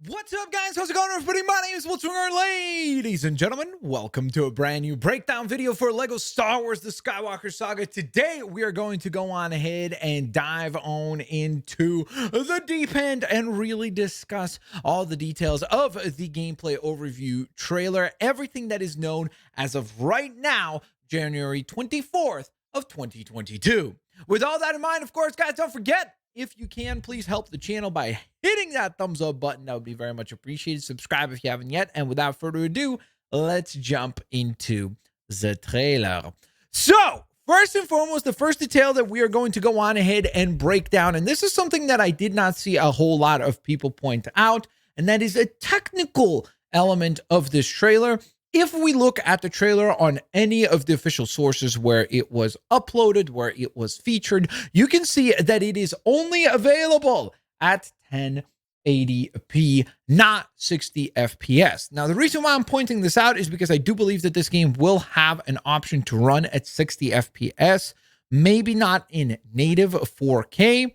What's up, guys? How's it going, everybody? My name is Blitzwinger. Ladies and gentlemen, welcome to a brand new breakdown video for LEGO Star Wars The Skywalker Saga. Today, we are going to go on ahead and dive on into the deep end and really discuss all the details of the gameplay overview trailer, everything that is known as of right now, January 24th of 2022. With all that in mind, of course, guys, don't forget, if you can, please help the channel by hitting that thumbs up button. That would be very much appreciated. Subscribe if you haven't yet. And without further ado, let's jump into the trailer. So, first and foremost, the first detail that we are going to go on ahead and break down, and this is something that I did not see a whole lot of people point out, and that is a technical element of this trailer. If we look at the trailer on any of the official sources where it was uploaded, where it was featured, you can see that it is only available at 1080p, not 60 FPS. Now, the reason why I'm pointing this out is because I do believe that this game will have an option to run at 60 FPS, maybe not in native 4K,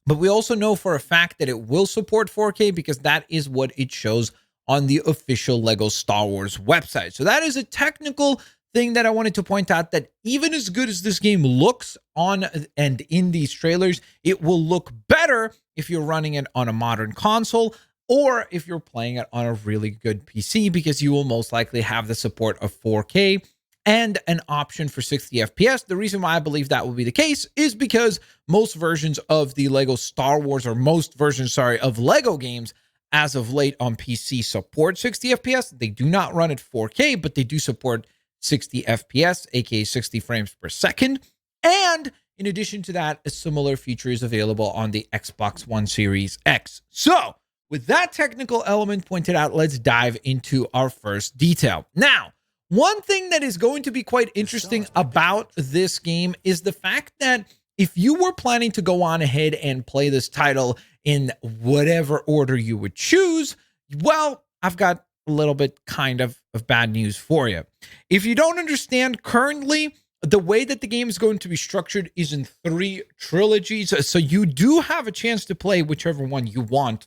but we also know for a fact that it will support 4K because that is what it shows on the official LEGO Star Wars website. So that is a technical thing that I wanted to point out, that even as good as this game looks on and in these trailers, it will look better if you're running it on a modern console or if you're playing it on a really good PC, because you will most likely have the support of 4K and an option for 60 FPS. The reason why I believe that will be the case is because most versions of the LEGO Star Wars, or most versions, sorry, of LEGO games as of late on PC support 60 FPS. They do not run at 4K, but they do support 60 FPS, aka 60 frames per second. And in addition to that, a similar feature is available on the Xbox One Series X. So, with that technical element pointed out, let's dive into our first detail. Now, one thing that is going to be quite interesting about this game is the fact that if you were planning to go on ahead and play this title in whatever order you would choose, well, I've got a little bit kind of bad news for you. If you don't understand, currently, the way that the game is going to be structured is in 3 trilogies. So you do have a chance to play whichever one you want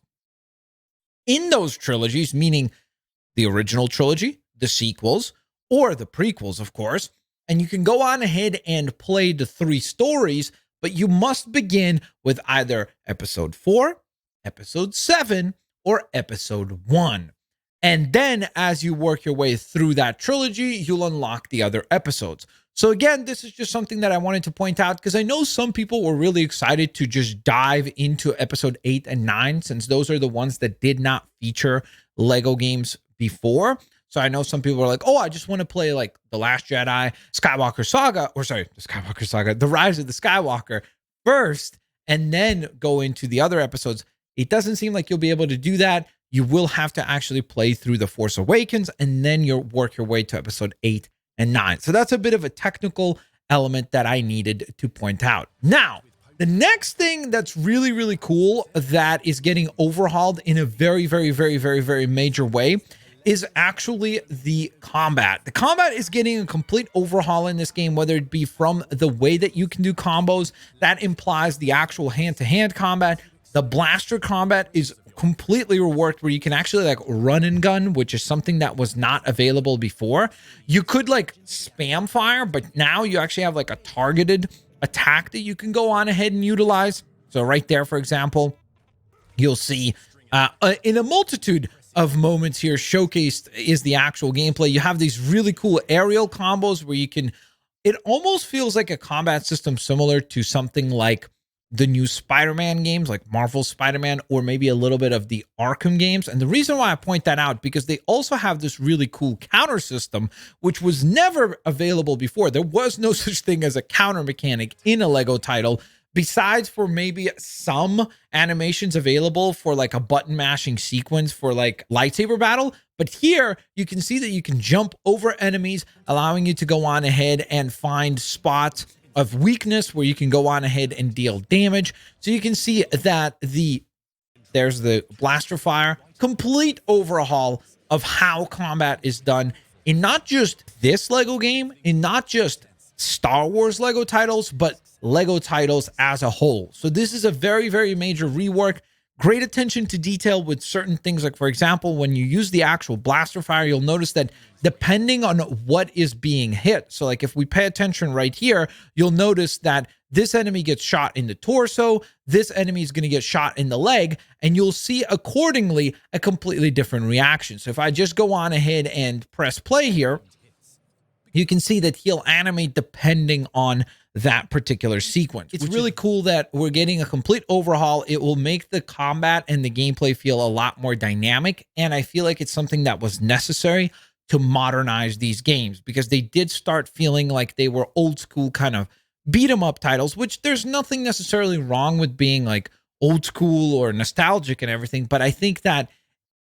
in those trilogies, meaning the original trilogy, the sequels, or the prequels, of course. And you can go on ahead and play the 3 stories, but you must begin with either episode 4, episode 7, or episode 1. And then as you work your way through that trilogy, you'll unlock the other episodes. So again, this is just something that I wanted to point out because I know some people were really excited to just dive into episode 8 and 9, since those are the ones that did not feature LEGO games before. So I know some people are like, oh, I just want to play like The Last Jedi, Skywalker Saga, or sorry, the Skywalker Saga, The Rise of the Skywalker first, and then go into the other episodes. It doesn't seem like you'll be able to do that. You will have to actually play through The Force Awakens, and then you'll work your way to episode 8 and 9. So that's a bit of a technical element that I needed to point out. Now, the next thing that's really, really cool that is getting overhauled in a very, very, very, very, very major way is actually the combat. The combat is getting a complete overhaul in this game, whether it be from the way that you can do combos. That implies the actual hand-to-hand combat. The blaster combat is completely reworked, where you can actually like run and gun, which is something that was not available before. You could like spam fire, but now you actually have like a targeted attack that you can go on ahead and utilize. So right there, for example, you'll see in a multitude of moments here showcased is the actual gameplay. You have these really cool aerial combos where you can, it almost feels like a combat system similar to something like the new Spider-Man games, like Marvel Spider-Man, or maybe a little bit of the Arkham games. And the reason why I point that out, because they also have this really cool counter system, which was never available before. There was no such thing as a counter mechanic in a LEGO title, besides for maybe some animations available for like a button mashing sequence for like lightsaber battle. But here you can see that you can jump over enemies, allowing you to go on ahead and find spots of weakness where you can go on ahead and deal damage. So you can see that there's the blaster fire, complete overhaul of how combat is done in not just this LEGO game, in not just Star Wars LEGO titles, but LEGO titles as a whole. So this is a very, very major rework. Great attention to detail with certain things. Like, for example, when you use the actual blaster fire, you'll notice that depending on what is being hit. So like if we pay attention right here, you'll notice that this enemy gets shot in the torso, this enemy is going to get shot in the leg, and you'll see accordingly a completely different reaction. So if I just go on ahead and press play here, you can see that he'll animate depending on that particular sequence. It's really cool that we're getting a complete overhaul. It will make the combat and the gameplay feel a lot more dynamic, and I feel like it's something that was necessary to modernize these games, because they did start feeling like they were old school kind of beat 'em up titles, which there's nothing necessarily wrong with being like old school or nostalgic and everything, but I think that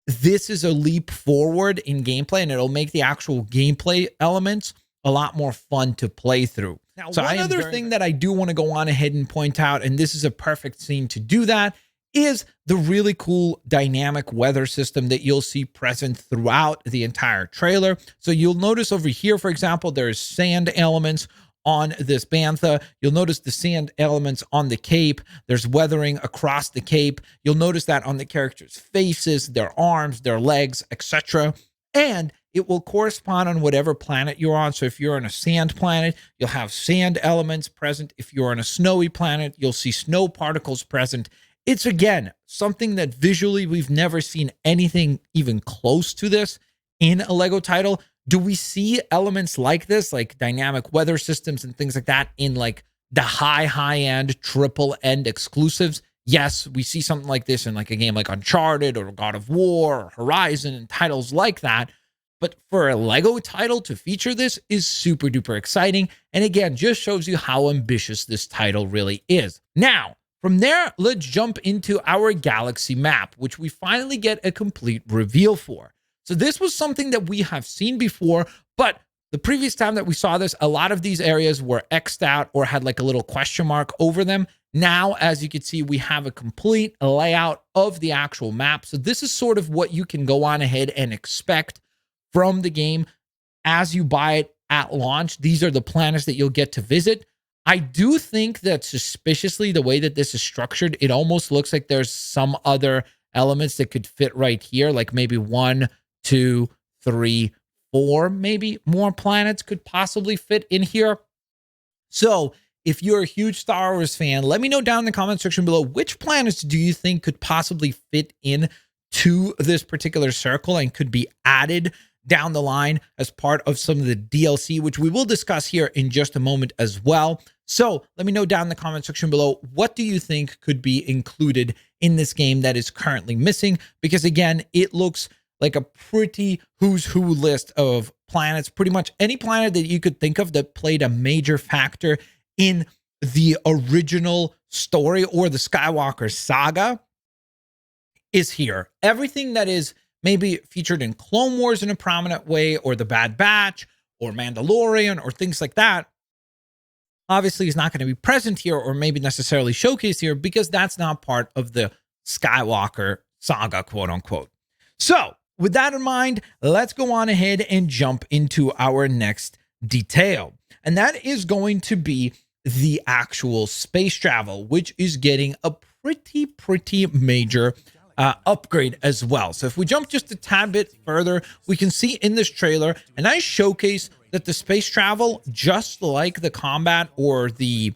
this is a leap forward in gameplay, and it'll make the actual gameplay elements a lot more fun to play through. Now, so one other thing that I do want to go on ahead and point out, and this is a perfect scene to do that, is the really cool dynamic weather system that you'll see present throughout the entire trailer. So you'll notice over here, for example, there's sand elements on this bantha. You'll notice the sand elements on the cape. There's weathering across the cape. You'll notice that on the characters' faces, their arms, their legs, etc. And it will correspond on whatever planet you're on. So if you're on a sand planet, you'll have sand elements present. If you're on a snowy planet, you'll see snow particles present. It's, again, something that visually we've never seen anything even close to this in a LEGO title. Do we see elements like this, like dynamic weather systems and things like that, in like the high-end triple-end exclusives? Yes, we see something like this in like a game like Uncharted or God of War or Horizon and titles like that. But for a LEGO title to feature this is super duper exciting. And again, just shows you how ambitious this title really is. Now, from there, let's jump into our galaxy map, which we finally get a complete reveal for. So this was something that we have seen before, but the previous time that we saw this, a lot of these areas were X'd out or had like a little question mark over them. Now, as you can see, we have a complete layout of the actual map. So this is sort of what you can go on ahead and expect from the game as you buy it at launch. These are the planets that you'll get to visit. I do think that suspiciously, the way that this is structured, it almost looks like there's some other elements that could fit right here, like maybe 1, 2, 3, 4, maybe more planets could possibly fit in here. So if you're a huge Star Wars fan, let me know down in the comment section below, which planets do you think could possibly fit in to this particular circle and could be added down the line as part of some of the DLC, which we will discuss here in just a moment as well. So let me know down in the comment section below, what do you think could be included in this game that is currently missing? Because again, it looks like a pretty who's who list of planets. Pretty much any planet that you could think of that played a major factor in the original story or the Skywalker Saga is here. Everything that is maybe featured in Clone Wars in a prominent way, or the Bad Batch, or Mandalorian, or things like that, obviously is not going to be present here, or maybe necessarily showcased here, because that's not part of the Skywalker Saga, quote unquote. So with that in mind, let's go on ahead and jump into our next detail. And that is going to be the actual space travel, which is getting a pretty major upgrade as well. So if we jump just a tad bit further, we can see in this trailer a nice showcase that the space travel, just like the combat or the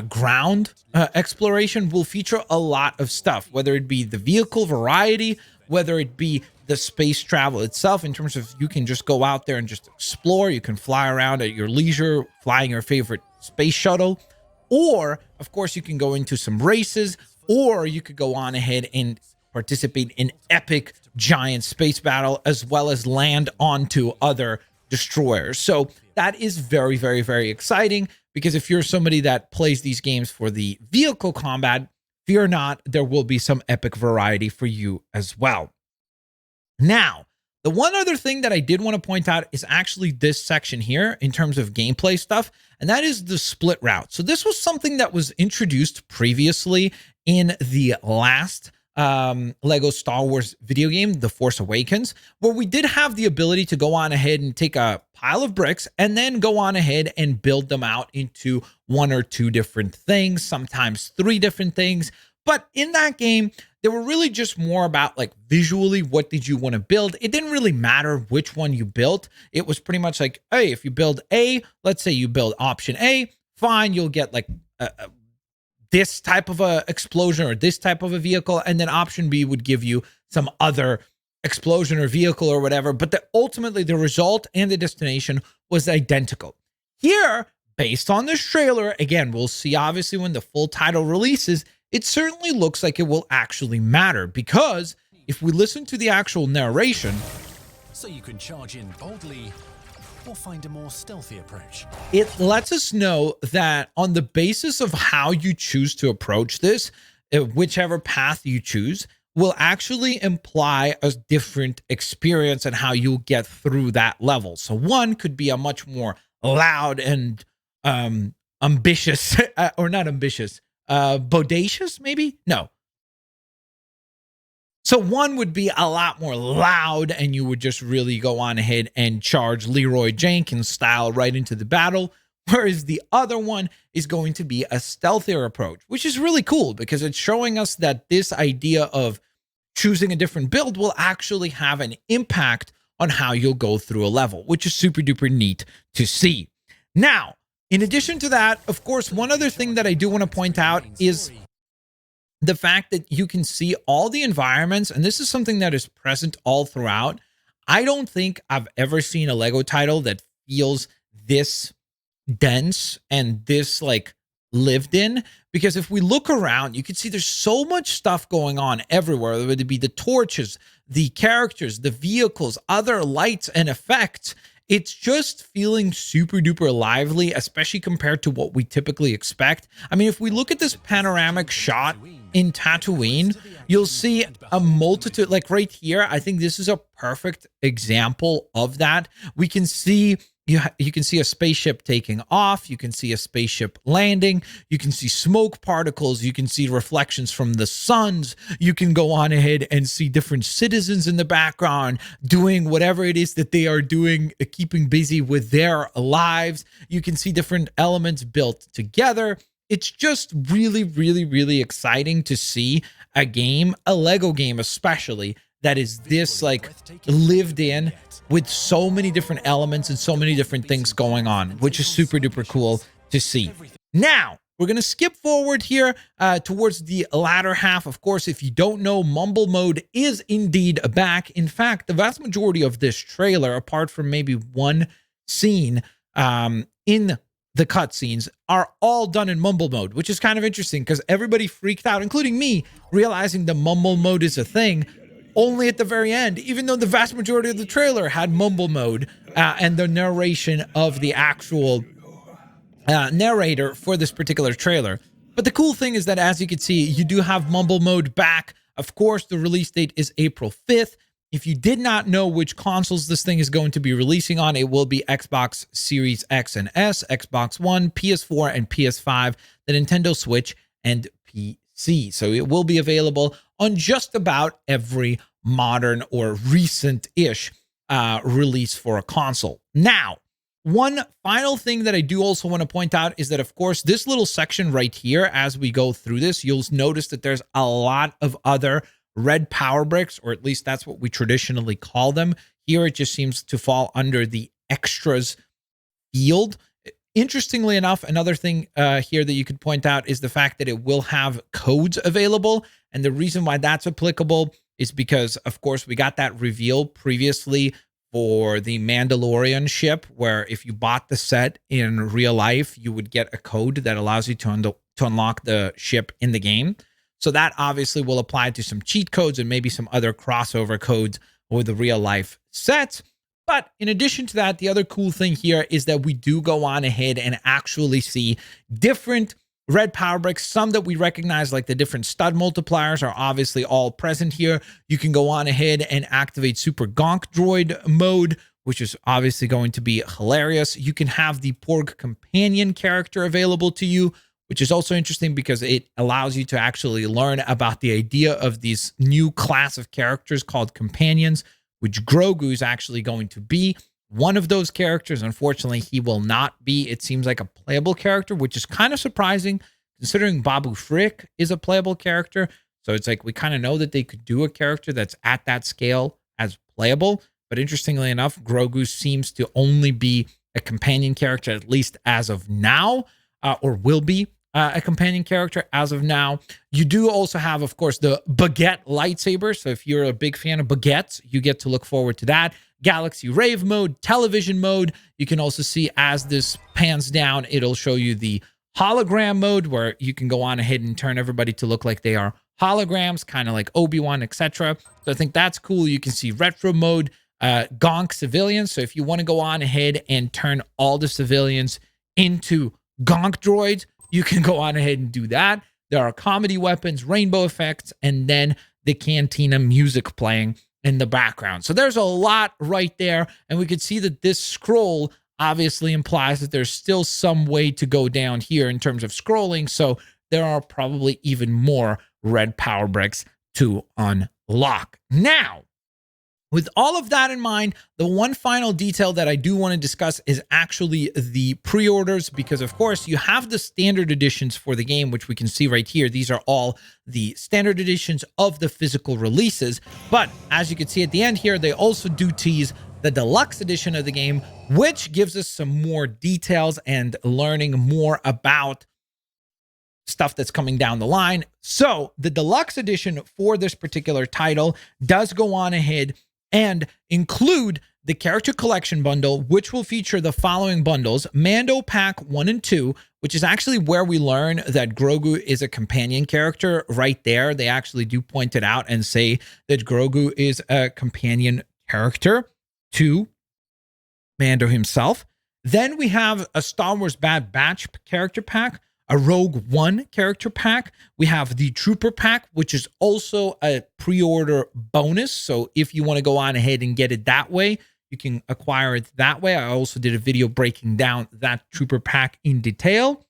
ground exploration, will feature a lot of stuff, whether it be the vehicle variety, whether it be the space travel itself, in terms of you can just go out there and just explore. You can fly around at your leisure, flying your favorite space shuttle, or of course you can go into some races, or you could go on ahead and participate in epic giant space battle, as well as land onto other destroyers. So that is very exciting, because if you're somebody that plays these games for the vehicle combat, fear not, there will be some epic variety for you as well. Now, the one other thing that I did want to point out is actually this section here in terms of gameplay stuff, and that is the split route. So this was something that was introduced previously in the last Lego Star Wars video game, The Force Awakens, where we did have the ability to go on ahead and take a pile of bricks and then go on ahead and build them out into 1 or 2 different things, sometimes 3 different things. But in that game, they were really just more about like visually, what did you want to build? It didn't really matter which one you built. It was pretty much like, hey, if you build A, let's say you build option A, fine, you'll get like this type of a explosion or this type of a vehicle. And then option B would give you some other explosion or vehicle or whatever. But ultimately the result and the destination was identical. Here, based on this trailer, again, we'll see obviously when the full title releases, it certainly looks like it will actually matter, because if we listen to the actual narration, so you can charge in boldly or find a more stealthy approach. It lets us know that on the basis of how you choose to approach this, whichever path you choose will actually imply a different experience and how you'll get through that level. So one could be a much more loud and ambitious, or not ambitious, bodacious, maybe? No. So one would be a lot more loud, and you would just really go on ahead and charge Leroy Jenkins style right into the battle. Whereas the other one is going to be a stealthier approach, which is really cool because it's showing us that this idea of choosing a different build will actually have an impact on how you'll go through a level, which is super duper neat to see. Now, in addition to that, of course, one other thing that I do want to point out is the fact that you can see all the environments, and this is something that is present all throughout. I don't think I've ever seen a Lego title that feels this dense and this like lived in, because if we look around, you can see there's so much stuff going on everywhere, whether it be the torches, the characters, the vehicles, other lights and effects. It's just feeling super duper lively, especially compared to what we typically expect. I mean, if we look at this panoramic shot in Tatooine, you'll see a multitude, like right here. I think this is a perfect example of that. We can see you can see a spaceship taking off. You can see a spaceship landing. You can see smoke particles. You can see reflections from the suns. You can go on ahead and see different citizens in the background doing whatever it is that they are doing, keeping busy with their lives. You can see different elements built together. It's just really, really, really exciting to see a game, a Lego game especially, that is this like lived in with so many different elements and so many different things going on, which is super duper cool to see. Now, we're going to skip forward here towards the latter half. Of course, if you don't know, mumble mode is indeed back. In fact, the vast majority of this trailer, apart from maybe one scene in the cutscenes, are all done in mumble mode, which is kind of interesting because everybody freaked out, including me, realizing the mumble mode is a thing only at the very end, even though the vast majority of the trailer had mumble mode and the narration of the actual narrator for this particular trailer. But the cool thing is that, as you can see, you do have mumble mode back. Of course, the release date is April 5th. If you did not know which consoles this thing is going to be releasing on, it will be Xbox Series X and S, Xbox One, PS4, and PS5, the Nintendo Switch, and PC. So it will be available on just about every modern or recent-ish release for a console. Now, one final thing that I do also want to point out is that, of course, this little section right here, as we go through this, you'll notice that there's a lot of other red power bricks, or at least that's what we traditionally call them. Here, it just seems to fall under the extras field. Interestingly enough, another thing here that you could point out is the fact that it will have codes available. And the reason why that's applicable is because, of course, we got that reveal previously for the Mandalorian ship, where if you bought the set in real life, you would get a code that allows you to unlock the ship in the game. So that obviously will apply to some cheat codes and maybe some other crossover codes with the real life sets. But in addition to that, the other cool thing here is that we do go on ahead and actually see different red power bricks. Some that we recognize, like the different stud multipliers, are obviously all present here. You can go on ahead and activate Super Gonk Droid mode, which is obviously going to be hilarious. You can have the Porg Companion character available to you, which is also interesting because it allows you to actually learn about the idea of these new class of characters called companions, which Grogu is actually going to be one of those characters. Unfortunately, he will not be, it seems like, a playable character, which is kind of surprising considering Babu Frick is a playable character. So it's like we kind of know that they could do a character that's at that scale as playable. But interestingly enough, Grogu seems to only be a companion character, at least as of now, or will be a companion character as of now. You do also have, of course, the baguette lightsaber. So if you're a big fan of baguettes, you get to look forward to that. Galaxy Rave mode, television mode. You can also see as this pans down, it'll show you the hologram mode where you can go on ahead and turn everybody to look like they are holograms, kind of like Obi-Wan, etc. So I think that's cool. You can see retro mode, gonk civilians. So if you want to go on ahead and turn all the civilians into gonk droids, you can go on ahead and do that. There are comedy weapons, rainbow effects, and then the cantina music playing in the background. So there's a lot right there. And we could see that this scroll obviously implies that there's still some way to go down here in terms of scrolling. So there are probably even more red power bricks to unlock. Now, with all of that in mind, the one final detail that I do want to discuss is actually the pre-orders, because of course you have the standard editions for the game, which we can see right here. These are all the standard editions of the physical releases. But as you can see at the end here, they also do tease the deluxe edition of the game, which gives us some more details and learning more about stuff that's coming down the line. So the deluxe edition for this particular title does go on ahead and include the character collection bundle, which will feature the following bundles: Mando Pack 1 and 2, which is actually where we learn that Grogu is a companion character right there. They actually do point it out and say that Grogu is a companion character to Mando himself. Then we have a Star Wars Bad Batch character pack, a Rogue One character pack. We have the Trooper pack, which is also a pre-order bonus. So if you want to go on ahead and get it that way, you can acquire it that way. I also did a video breaking down that Trooper pack in detail.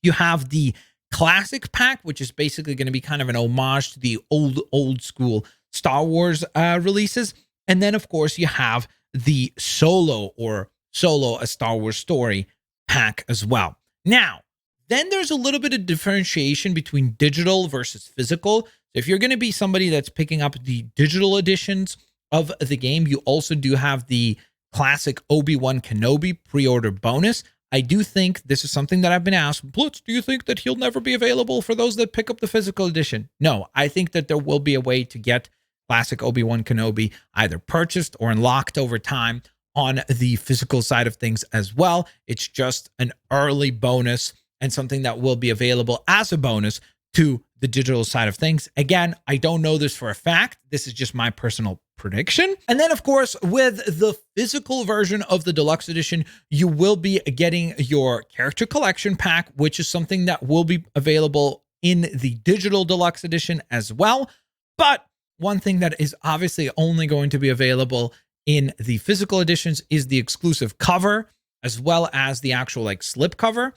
You have the Classic pack, which is basically going to be kind of an homage to the old school Star Wars releases. And then, of course, you have the Solo a Star Wars Story pack as well. Now, then there's a little bit of differentiation between digital versus physical. So if you're going to be somebody that's picking up the digital editions of the game, you also do have the classic Obi-Wan Kenobi pre-order bonus. I do think this is something that I've been asked. Blitz, do you think that he'll never be available for those that pick up the physical edition? No, I think that there will be a way to get classic Obi-Wan Kenobi either purchased or unlocked over time on the physical side of things as well. It's just an early bonus and something that will be available as a bonus to the digital side of things. Again, I don't know this for a fact. This is just my personal prediction. And then, of course, with the physical version of the deluxe edition, you will be getting your character collection pack, which is something that will be available in the digital deluxe edition as well. But one thing that is obviously only going to be available in the physical editions is the exclusive cover, as well as the actual like slip cover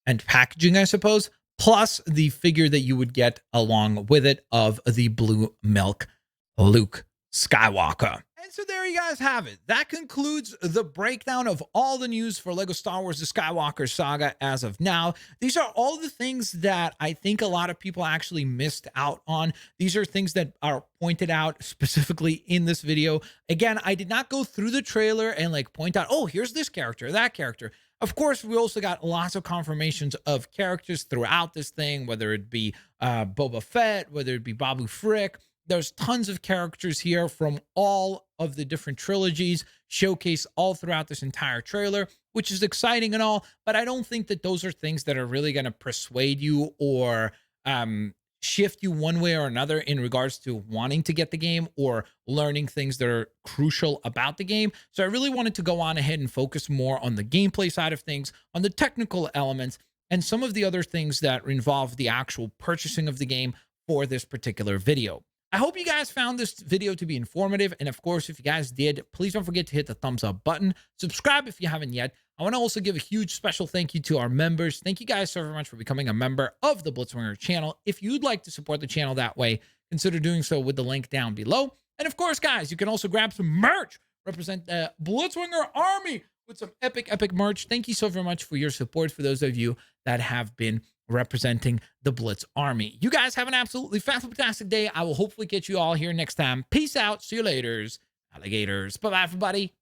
and packaging, I suppose, plus the figure that you would get along with it of the blue milk Luke Skywalker. And so there you guys have it. That concludes the breakdown of all the news for LEGO Star Wars: The Skywalker Saga as of now. These are all the things that I think a lot of people actually missed out on. These are things that are pointed out specifically in this video. Again, I did not go through the trailer and like point out, oh, here's this character, that character. Of course, we also got lots of confirmations of characters throughout this thing, whether it be Boba Fett, whether it be Babu Frick. There's tons of characters here from all of the different trilogies showcased all throughout this entire trailer, which is exciting and all, but I don't think that those are things that are really going to persuade you or shift you one way or another in regards to wanting to get the game or learning things that are crucial about the game. So I really wanted to go on ahead and focus more on the gameplay side of things, on the technical elements, and some of the other things that involve the actual purchasing of the game for this particular video. I hope you guys found this video to be informative. And of course, if you guys did, please don't forget to hit the thumbs up button. Subscribe if you haven't yet. I want to also give a huge special thank you to our members. Thank you guys so very much for becoming a member of the Blitzwinger channel. If you'd like to support the channel that way, consider doing so with the link down below. And of course, guys, you can also grab some merch, represent the Blitzwinger army with some epic merch. Thank you so very much for your support for those of you that have been representing the Blitz Army. You guys have an absolutely fantastic day. I will hopefully get you all here next time. Peace out. See you later, alligators. Bye-bye, everybody.